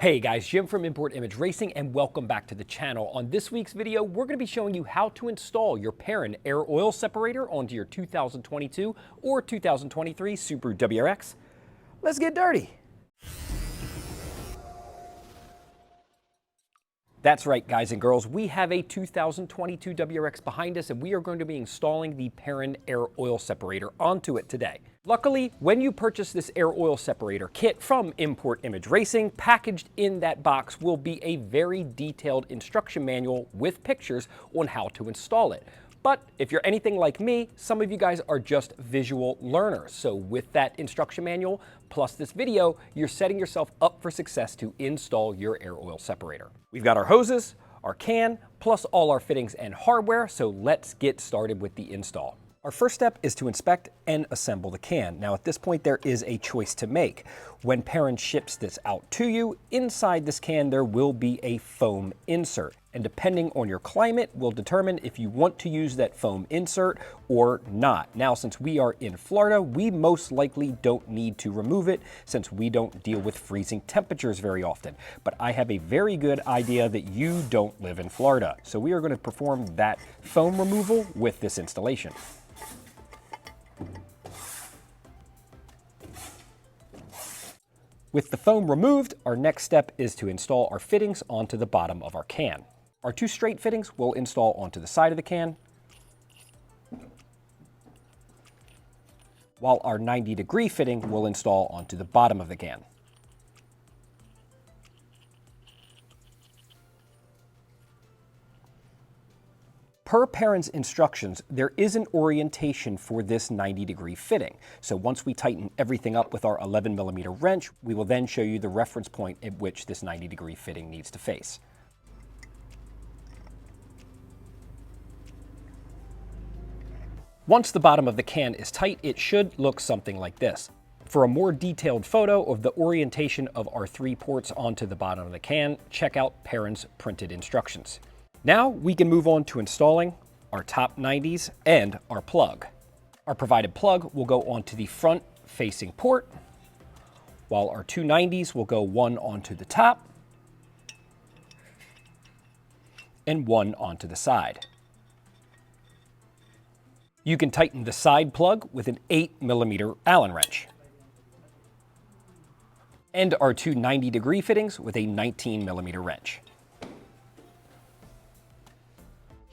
Hey guys, Jim from Import Image Racing and welcome back to the channel. On this week's video, we're going to be showing you how to install your Perrin Air Oil Separator onto your 2022 or 2023 Subaru WRX. Let's get dirty. That's right, guys and girls, we have a 2022 WRX behind us and we are going to be installing the Perrin Air Oil Separator onto it today. Luckily, when you purchase this air oil separator kit from Import Image Racing, packaged in that box will be a very detailed instruction manual with pictures on how to install it. But if you're anything like me, some of you guys are just visual learners. So with that instruction manual, plus this video, you're setting yourself up for success to install your air oil separator. We've got our hoses, our can, plus all our fittings and hardware, so let's get started with the install. Our first step is to inspect and assemble the can. Now at this point there is a choice to make. When Perrin ships this out to you, inside this can there will be a foam insert. And depending on your climate will determine if you want to use that foam insert or not. Now since we are in Florida, we most likely don't need to remove it since we don't deal with freezing temperatures very often. But I have a very good idea that you don't live in Florida. So we are going to perform that foam removal with this installation. With the foam removed, our next step is to install our fittings onto the bottom of our can. Our two straight fittings we'll install onto the side of the can, while our 90-degree fitting we'll install onto the bottom of the can. Per Perrin's instructions, there is an orientation for this 90-degree fitting. So once we tighten everything up with our 11mm wrench, we will then show you the reference point at which this 90-degree fitting needs to face. Once the bottom of the can is tight, it should look something like this. For a more detailed photo of the orientation of our three ports onto the bottom of the can, check out Perrin's printed instructions. Now we can move on to installing our top 90s and our plug. Our provided plug will go onto the front facing port, while our two 90s will go one onto the top and one onto the side. You can tighten the side plug with an 8mm Allen wrench, and our two 90-degree fittings with a 19mm wrench.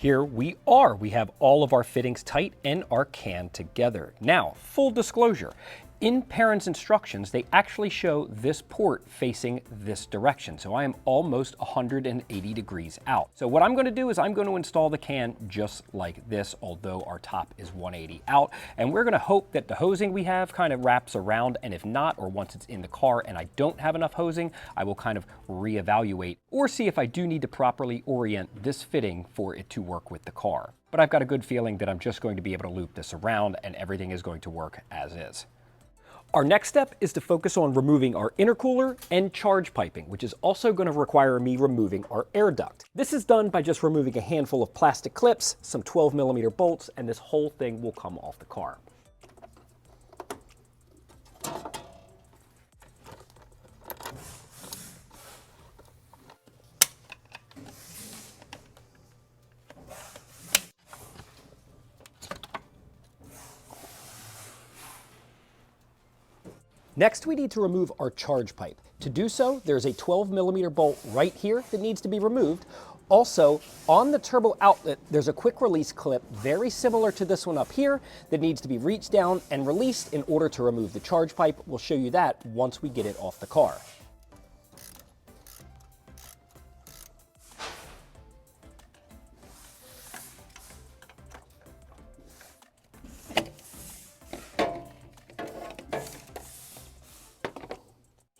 Here we are. We have all of our fittings tight and our can together. Now, full disclosure, in Perrin's instructions, they actually show this port facing this direction. So I am almost 180 degrees out. So what I'm going to do is I'm going to install the can just like this, although our top is 180 out. And we're going to hope that the hosing we have kind of wraps around. And if not, or once it's in the car and I don't have enough hosing, I will kind of reevaluate or see if I do need to properly orient this fitting for it to work with the car. But I've got a good feeling that I'm just going to be able to loop this around and everything is going to work as is. Our next step is to focus on removing our intercooler and charge piping, which is also going to require me removing our air duct. This is done by just removing a handful of plastic clips, some 12mm bolts, and this whole thing will come off the car. Next, we need to remove our charge pipe. To do so, there's a 12mm bolt right here that needs to be removed. Also, on the turbo outlet, there's a quick release clip very similar to this one up here that needs to be reached down and released in order to remove the charge pipe. We'll show you that once we get it off the car.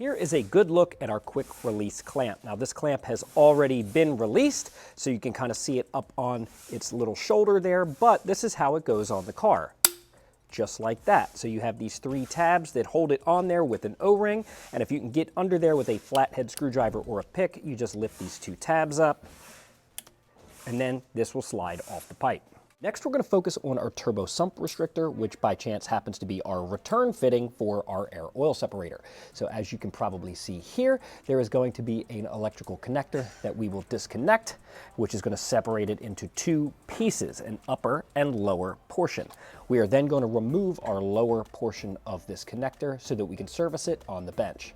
Here is a good look at our quick release clamp. Now this clamp has already been released, so you can kind of see it up on its little shoulder there, but this is how it goes on the car. Just like that. So you have these three tabs that hold it on there with an O-ring, and if you can get under there with a flathead screwdriver or a pick, you just lift these two tabs up, and then this will slide off the pipe. Next, we're going to focus on our turbo sump restrictor, which by chance happens to be our return fitting for our air oil separator. So as you can probably see here, there is going to be an electrical connector that we will disconnect, which is going to separate it into two pieces, an upper and lower portion. We are then going to remove our lower portion of this connector so that we can service it on the bench.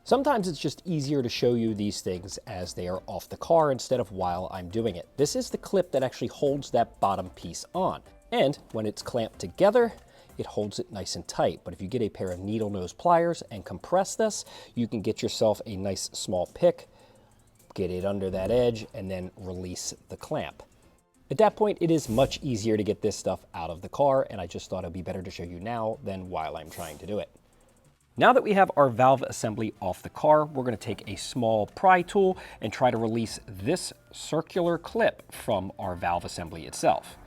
Sometimes it's just easier to show you these things as they are off the car instead of while I'm doing it. This is the clip that actually holds that bottom piece on. And when it's clamped together, it holds it nice and tight. But if you get a pair of needle nose pliers and compress this, you can get yourself a nice small pick, get it under that edge, and then release the clamp. At that point, it is much easier to get this stuff out of the car, and I just thought it'd be better to show you now than while I'm trying to do it. Now that we have our valve assembly off the car, we're going to take a small pry tool and try to release this circular clip from our valve assembly itself.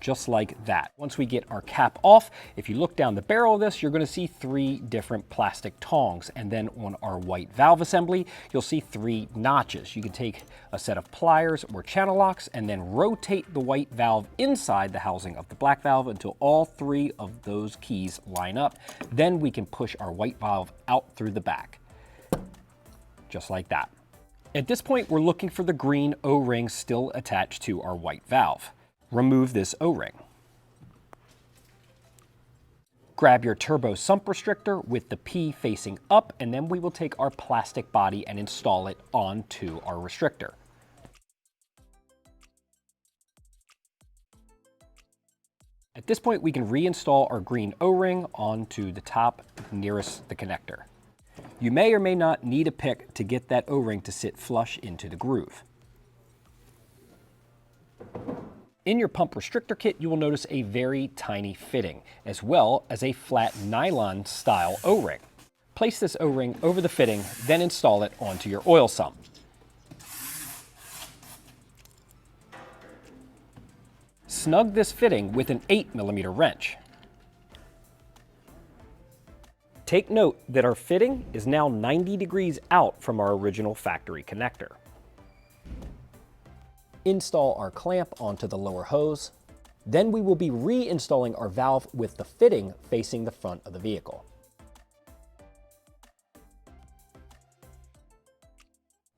Just like that. Once we get our cap off, if you look down the barrel of this, you're going to see 3 different plastic tongs. And then on our white valve assembly, you'll see 3 notches. You can take a set of pliers or channel locks and then rotate the white valve inside the housing of the black valve until all 3 of those keys line up. Then we can push our white valve out through the back. Just like that. At this point, we're looking for the green O-ring still attached to our white valve. Remove this O-ring. Grab your turbo sump restrictor with the P facing up, and then we will take our plastic body and install it onto our restrictor. At this point, we can reinstall our green O-ring onto the top nearest the connector. You may or may not need a pick to get that O-ring to sit flush into the groove. In your pump restrictor kit, you will notice a very tiny fitting, as well as a flat nylon style O-ring. Place this O-ring over the fitting, then install it onto your oil sump. Snug this fitting with an 8mm wrench. Take note that our fitting is now 90 degrees out from our original factory connector. Install our clamp onto the lower hose. Then we will be reinstalling our valve with the fitting facing the front of the vehicle.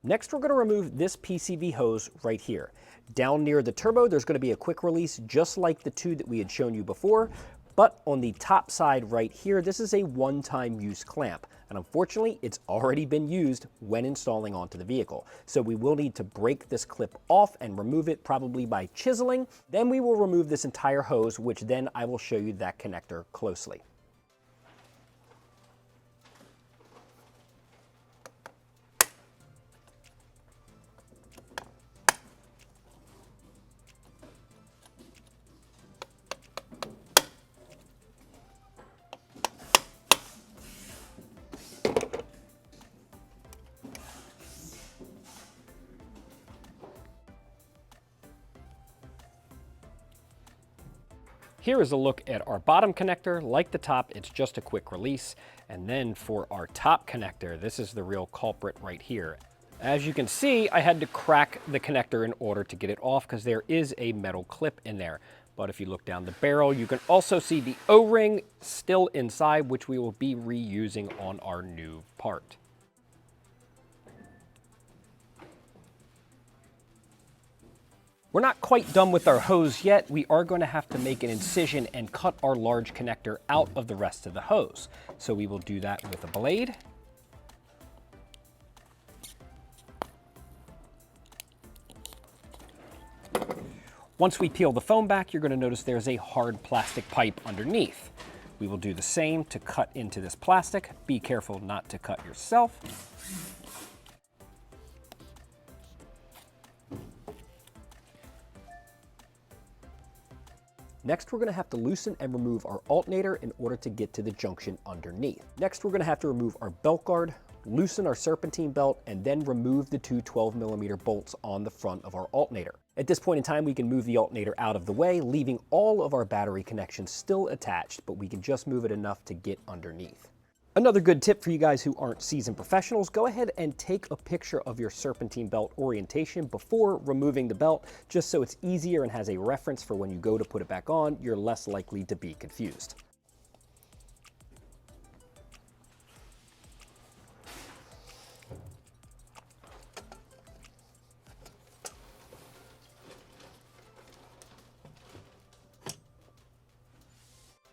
Next, we're going to remove this PCV hose right here. Down near the turbo, there's going to be a quick release just like the 2 that we had shown you before, but on the top side right here, this is a one-time use clamp. And unfortunately, it's already been used when installing onto the vehicle. So we will need to break this clip off and remove it probably by chiseling. Then we will remove this entire hose, which then I will show you that connector closely. Here is a look at our bottom connector. Like the top, it's just a quick release. And then for our top connector, this is the real culprit right here. As you can see, I had to crack the connector in order to get it off because there is a metal clip in there. But if you look down the barrel, you can also see the O-ring still inside, which we will be reusing on our new part. We're not quite done with our hose yet. We are going to have to make an incision and cut our large connector out of the rest of the hose. So we will do that with a blade. Once we peel the foam back, you're going to notice there's a hard plastic pipe underneath. We will do the same to cut into this plastic. Be careful not to cut yourself. Next, we're going to have to loosen and remove our alternator in order to get to the junction underneath. Next, we're going to have to remove our belt guard, loosen our serpentine belt, and then remove the two 12mm bolts on the front of our alternator. At this point in time, we can move the alternator out of the way, leaving all of our battery connections still attached, but we can just move it enough to get underneath. Another good tip for you guys who aren't seasoned professionals, go ahead and take a picture of your serpentine belt orientation before removing the belt, just so it's easier and has a reference for when you go to put it back on, you're less likely to be confused.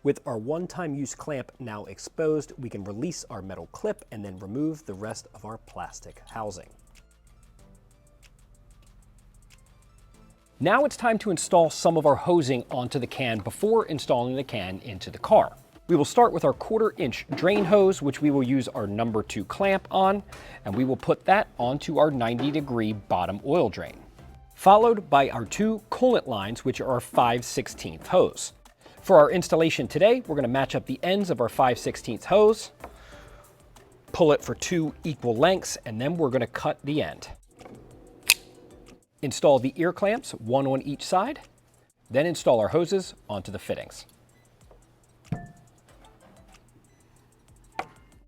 With our one-time use clamp now exposed, we can release our metal clip and then remove the rest of our plastic housing. Now it's time to install some of our hosing onto the can before installing the can into the car. We will start with our 1/4-inch drain hose, which we will use our number 2 clamp on, and we will put that onto our 90-degree bottom oil drain, followed by our 2 coolant lines, which are our 5/16 hose. For our installation today, we're going to match up the ends of our 5/16 hose, pull it for 2 equal lengths, and then we're going to cut the end. Install the ear clamps, 1 on each side, then install our hoses onto the fittings.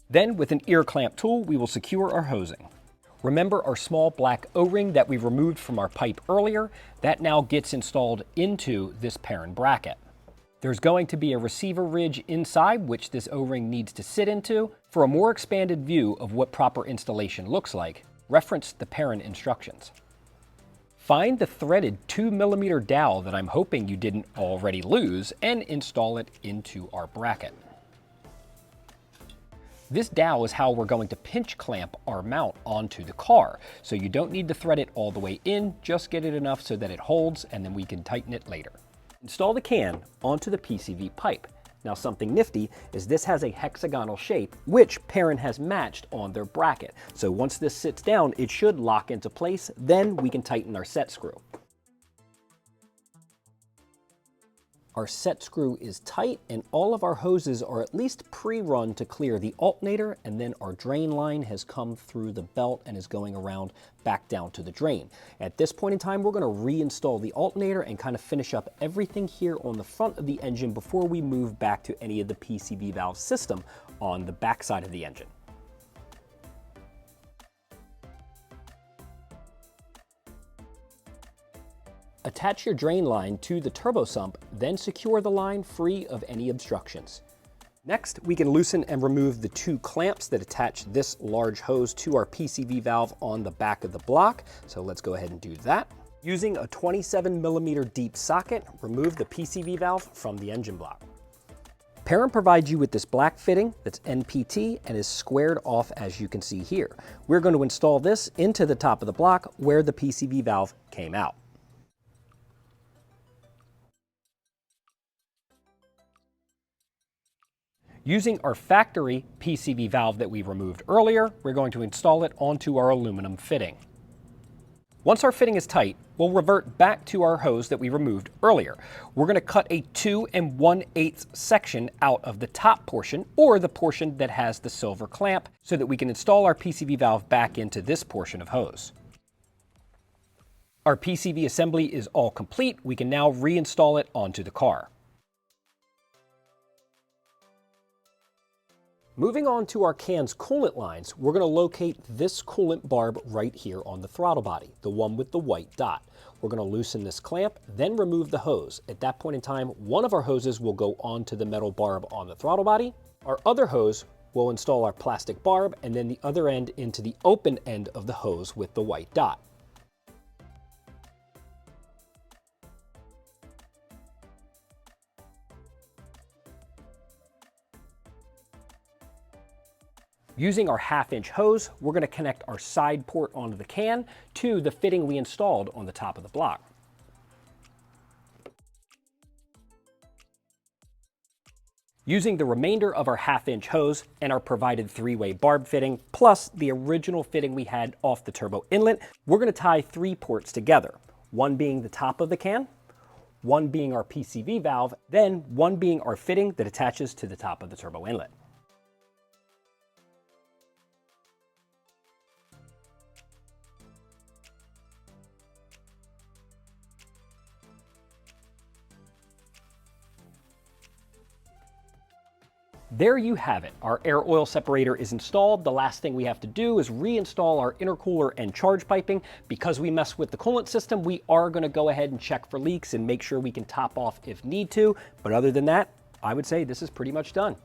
Then with an ear clamp tool, we will secure our hosing. Remember our small black O-ring that we removed from our pipe earlier? That now gets installed into this Perrin bracket. There's going to be a receiver ridge inside which this O-ring needs to sit into. For a more expanded view of what proper installation looks like, reference the Perrin instructions. Find the threaded 2mm dowel that I'm hoping you didn't already lose and install it into our bracket. This dowel is how we're going to pinch clamp our mount onto the car, so you don't need to thread it all the way in, just get it enough so that it holds and then we can tighten it later. Install the can onto the PCV pipe. Now something nifty is this has a hexagonal shape, which Perrin has matched on their bracket. So once this sits down, it should lock into place, then we can tighten our set screw. Our set screw is tight and all of our hoses are at least pre-run to clear the alternator, and then our drain line has come through the belt and is going around back down to the drain. At this point in time, we're going to reinstall the alternator and kind of finish up everything here on the front of the engine before we move back to any of the PCV valve system on the back side of the engine. Attach your drain line to the turbo sump, then secure the line free of any obstructions. Next, we can loosen and remove the 2 clamps that attach this large hose to our PCV valve on the back of the block. So let's go ahead and do that. Using a 27mm deep socket, remove the PCV valve from the engine block. Perrin provides you with this black fitting that's NPT and is squared off as you can see here. We're going to install this into the top of the block where the PCV valve came out. Using our factory PCV valve that we removed earlier, we're going to install it onto our aluminum fitting. Once our fitting is tight, we'll revert back to our hose that we removed earlier. We're going to cut a 2 1/8 section out of the top portion, or the portion that has the silver clamp, so that we can install our PCV valve back into this portion of hose. Our PCV assembly is all complete. We can now reinstall it onto the car. Moving on to our can's coolant lines, we're going to locate this coolant barb right here on the throttle body, the one with the white dot. We're going to loosen this clamp, then remove the hose. At that point in time, one of our hoses will go onto the metal barb on the throttle body. Our other hose will install our plastic barb, and then the other end into the open end of the hose with the white dot. Using our 1/2-inch hose, we're going to connect our side port onto the can to the fitting we installed on the top of the block. Using the remainder of our 1/2-inch hose and our provided 3-way barb fitting, plus the original fitting we had off the turbo inlet, we're going to tie 3 ports together, one being the top of the can, one being our PCV valve, then one being our fitting that attaches to the top of the turbo inlet. There you have it. Our air oil separator is installed. The last thing we have to do is reinstall our intercooler and charge piping. Because we mess with the coolant system, we are going to go ahead and check for leaks and make sure we can top off if need to. But other than that, I would say this is pretty much done.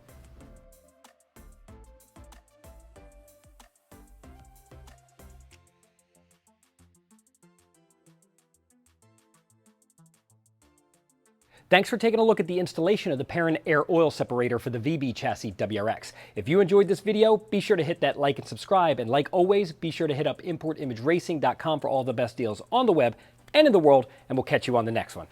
Thanks for taking a look at the installation of the Perrin Air Oil Separator for the VB chassis WRX. If you enjoyed this video, be sure to hit that like and subscribe. And like always, be sure to hit up importimageracing.com for all the best deals on the web and in the world. And we'll catch you on the next one.